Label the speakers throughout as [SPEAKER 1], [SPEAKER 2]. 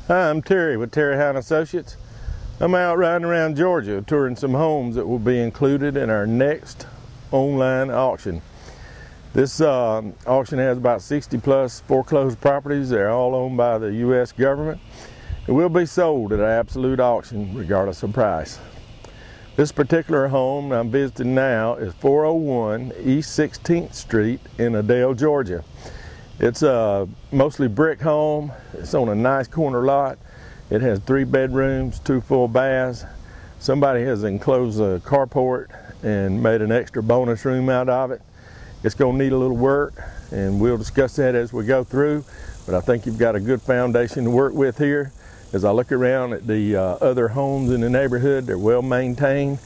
[SPEAKER 1] Hi, I'm Terry with Terry Hine Associates. I'm out riding around Georgia touring some homes that will be included in our next online auction. This auction has about 60 plus foreclosed properties. They're all owned by the U.S. government. It will be sold at an absolute auction regardless of price. This particular home I'm visiting now is 401 East 16th Street in Adel, Georgia. It's a mostly brick home. It's on a nice corner lot. It has 3 bedrooms, 2 full baths. Somebody has enclosed a carport and made an extra bonus room out of it. It's going to need a little work, and we'll discuss that as we go through. But I think you've got a good foundation to work with here. As I look around at the other homes in the neighborhood, they're well maintained.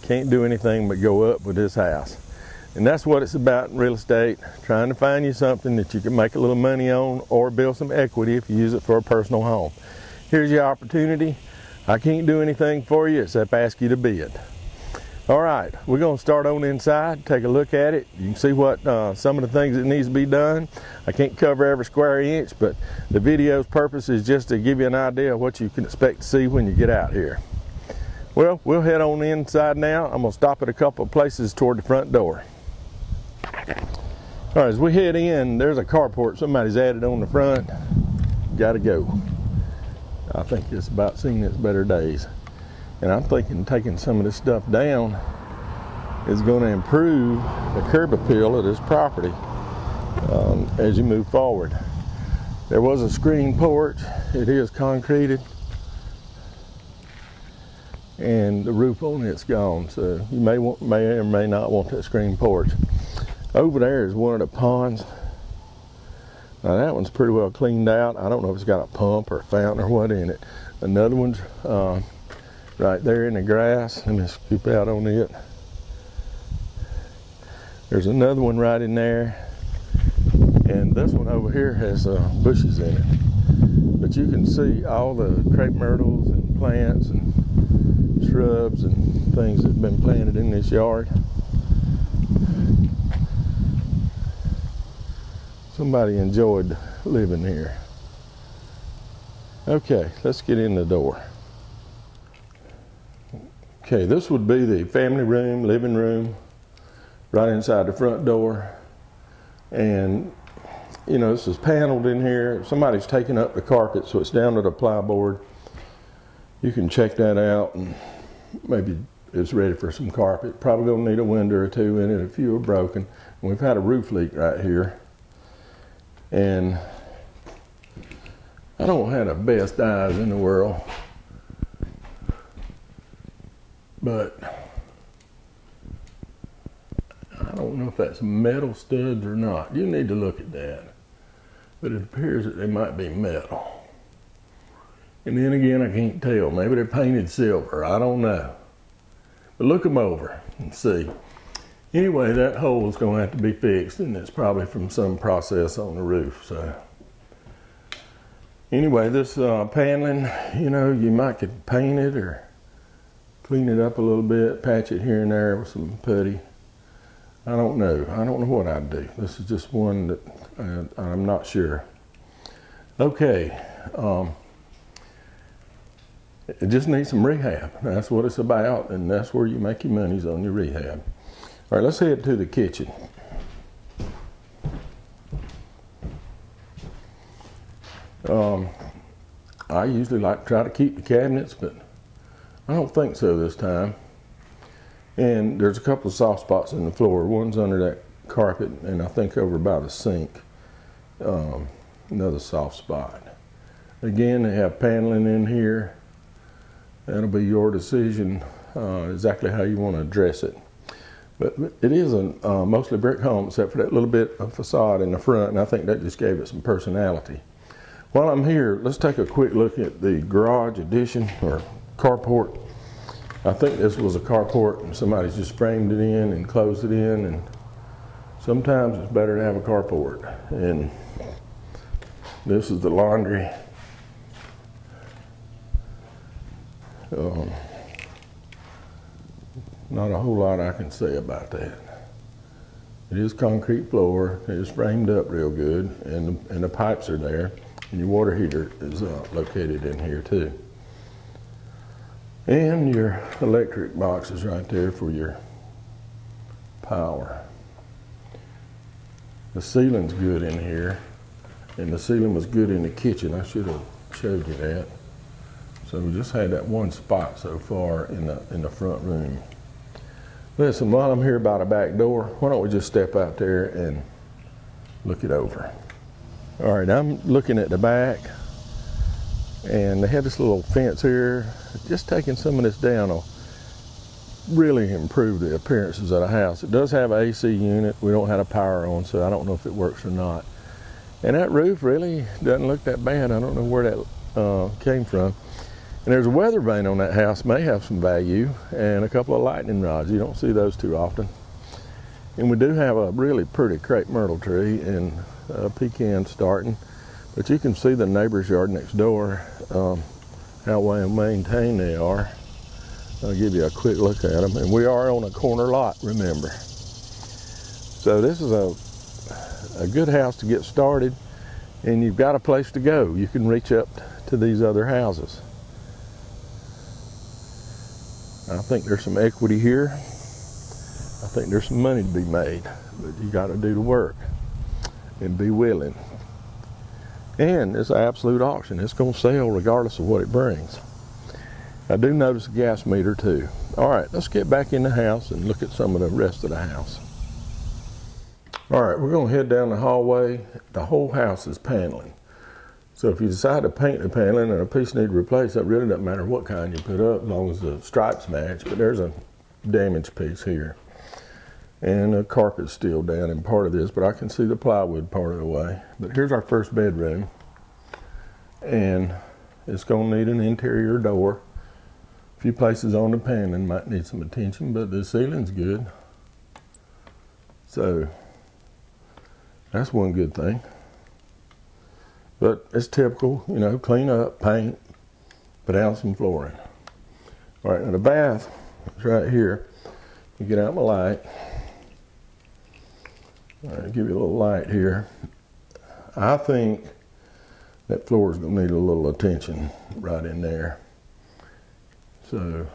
[SPEAKER 1] Can't do anything but go up with this house. And that's what it's about in real estate, trying to find you something that you can make a little money on or build some equity if you use it for a personal home. Here's your opportunity. I can't do anything for you except ask you to bid. All right, we're going to start on inside, take a look at it. You can see what some of the things that needs to be done. I can't cover every square inch, but the video's purpose is just to give you an idea of what you can expect to see when you get out here. Well, we'll head on inside now. I'm going to stop at a couple of places toward the front door. All right, as we head in, there's a carport somebody's added on the front. Gotta go. I think it's about seen its better days. And I'm thinking taking some of this stuff down is going to improve the curb appeal of this property as you move forward. There was a screen porch. It is concreted. And the roof on it's gone, so you may or may not want that screen porch. Over there is one of the ponds. Now that one's pretty well cleaned out. I don't know if it's got a pump or a fountain or what in it. Another one's right there in the grass. Let me scoop out on it. There's another one right in there. And this one over here has bushes in it. But you can see all the crepe myrtles and plants and shrubs and things that have been planted in this yard. Somebody enjoyed living here. Okay, let's get in the door. Okay, this would be the family room, living room, right inside the front door. And, you know, this is paneled in here. Somebody's taken up the carpet, so it's down to the plyboard. You can check that out, and maybe it's ready for some carpet. Probably gonna need a window or 2 in it. A few are broken. And we've had a roof leak right here. And I don't have the best eyes in the world, but I don't know if that's metal studs or not. You need to look at that. But it appears that they might be metal. And then again, I can't tell. Maybe they're painted silver. I don't know. But look them over and see. Anyway, that hole is going to have to be fixed, and it's probably from some process on the roof. So, anyway, this paneling, you know, you might could paint it or clean it up a little bit, patch it here and there with some putty. I don't know. I don't know what I'd do. This is just one that I'm not sure. Okay, it just needs some rehab. That's what it's about, and that's where you make your monies on your rehab. All right, let's head to the kitchen. I usually like to try to keep the cabinets, but I don't think so this time. And there's a couple of soft spots in the floor. One's under that carpet, and I think over by the sink, another soft spot. Again, they have paneling in here. That'll be your decision exactly how you want to address it. But it is a mostly brick home, except for that little bit of facade in the front, and I think that just gave it some personality. While I'm here, let's take a quick look at the garage addition, or carport. I think this was a carport, and somebody's just framed it in and closed it in, and sometimes it's better to have a carport. And this is the laundry. Not a whole lot I can say about that. It is concrete floor. It is framed up real good, and the pipes are there. And your water heater is located in here too. And your electric box is right there for your power. The ceiling's good in here, and the ceiling was good in the kitchen. I should have showed you that. So we just had that one spot so far in the front room. Listen, while I'm here by the back door, why don't we just step out there and look it over. All right, I'm looking at the back, and they had this little fence here. Just taking some of this down will really improve the appearances of the house. It does have an AC unit. We don't have a power on, so I don't know if it works or not. And that roof really doesn't look that bad. I don't know where that came from. And there's a weather vane on that house, may have some value, and a couple of lightning rods. You don't see those too often. And we do have a really pretty crepe myrtle tree and pecan starting. But you can see the neighbor's yard next door, how well maintained they are. I'll give you a quick look at them. And we are on a corner lot, remember. So this is a good house to get started, and you've got a place to go. You can reach up to these other houses. I think there's some equity here. I think there's some money to be made, but you got to do the work and be willing. And it's an absolute auction. It's going to sell regardless of what it brings. I do notice a gas meter too. All right, let's get back in the house and look at some of the rest of the house. All right, we're going to head down the hallway. The whole house is paneling. So if you decide to paint the paneling and a piece need replaced, it really doesn't matter what kind you put up as long as the stripes match. But there's a damaged piece here. And the carpet's still down in part of this, but I can see the plywood part of the way. But here's our first bedroom. And it's going to need an interior door. A few places on the paneling might need some attention, but the ceiling's good. So that's one good thing. But it's typical, you know, clean up, paint, put down some flooring. All right, now the bath is right here. You get out my light. All right, give you a little light here. I think that floor is going to need a little attention right in there. So,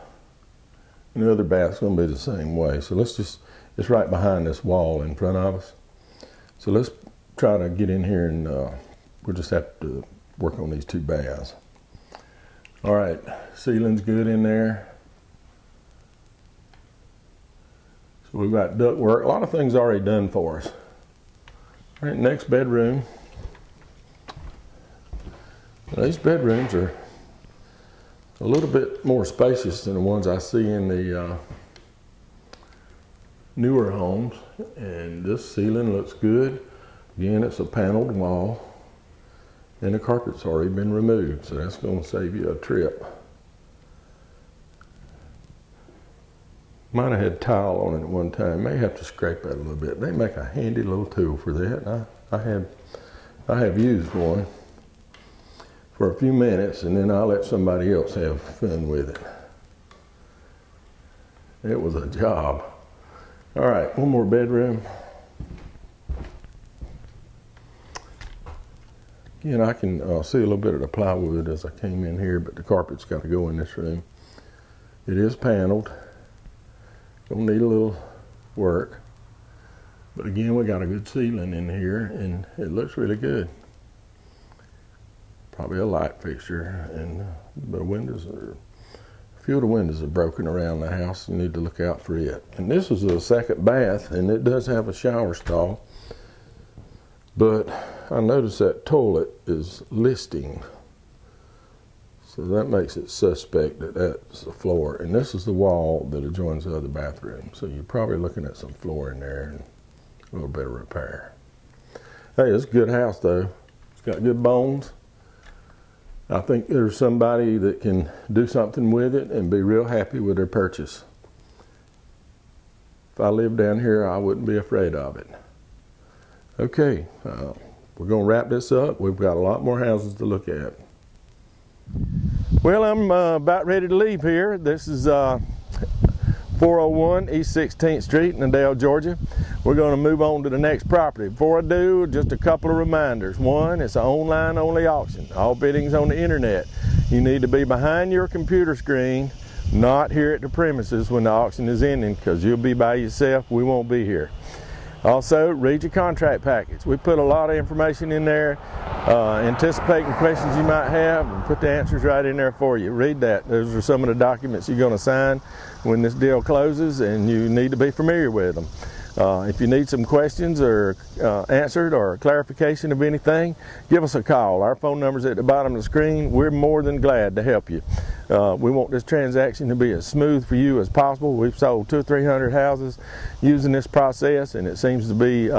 [SPEAKER 1] and the other bath's going to be the same way. So it's right behind this wall in front of us. So let's try to get in here and we'll just have to work on these two baths. All right, ceiling's good in there. So we've got duct work. A lot of things already done for us. All right, next bedroom. Now, these bedrooms are a little bit more spacious than the ones I see in the newer homes. And this ceiling looks good. Again, it's a paneled wall. And the carpet's already been removed, so that's going to save you a trip. Might have had tile on it at one time. May have to scrape that a little bit. They make a handy little tool for that. I have used one for a few minutes, and then I'll let somebody else have fun with it. It was a job. All right, one more bedroom. Again, I can see a little bit of the plywood as I came in here, but the carpet's got to go in this room. It is paneled. Gonna need a little work. But again, we got a good ceiling in here, and it looks really good. Probably a light fixture, and the windows are, a few of the windows are broken around the house. You need to look out for it. And this is a second bath, and it does have a shower stall. But I noticed that toilet is listing. So that makes it suspect that that's the floor. And this is the wall that adjoins the other bathroom. So you're probably looking at some floor in there and a little bit of repair. Hey, it's a good house though. It's got good bones. I think there's somebody that can do something with it and be real happy with their purchase. If I lived down here, I wouldn't be afraid of it. Okay, we're going to wrap this up. We've got a lot more houses to look at. Well, I'm about ready to leave here. This is 401 East 16th Street in Adel, Georgia. We're going to move on to the next property. Before I do, just a couple of reminders. One, it's an online only auction. All bidding's on the internet. You need to be behind your computer screen, not here at the premises when the auction is ending, because you'll be by yourself. We won't be here. Also, read your contract package. We put a lot of information in there, anticipating questions you might have, and put the answers right in there for you. Read that. Those are some of the documents you're going to sign when this deal closes, and you need to be familiar with them. If you need some questions or answered or clarification of anything, give us a call. Our phone number's at the bottom of the screen. We're more than glad to help you. We want this transaction to be as smooth for you as possible. We've sold 200 or 300 houses using this process, and it seems to be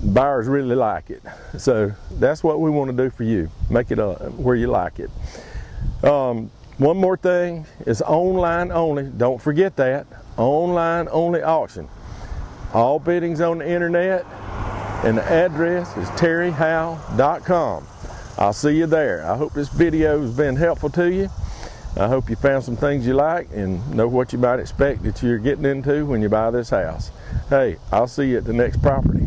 [SPEAKER 1] buyers really like it. So that's what we want to do for you. Make it where you like it. One more thing, it's online only. Don't forget that. Online only auction. All bidding's on the internet, and the address is terryhowe.com. I'll see you there. I hope this video has been helpful to you. I hope you found some things you like and know what you might expect that you're getting into when you buy this house. Hey, I'll see you at the next property.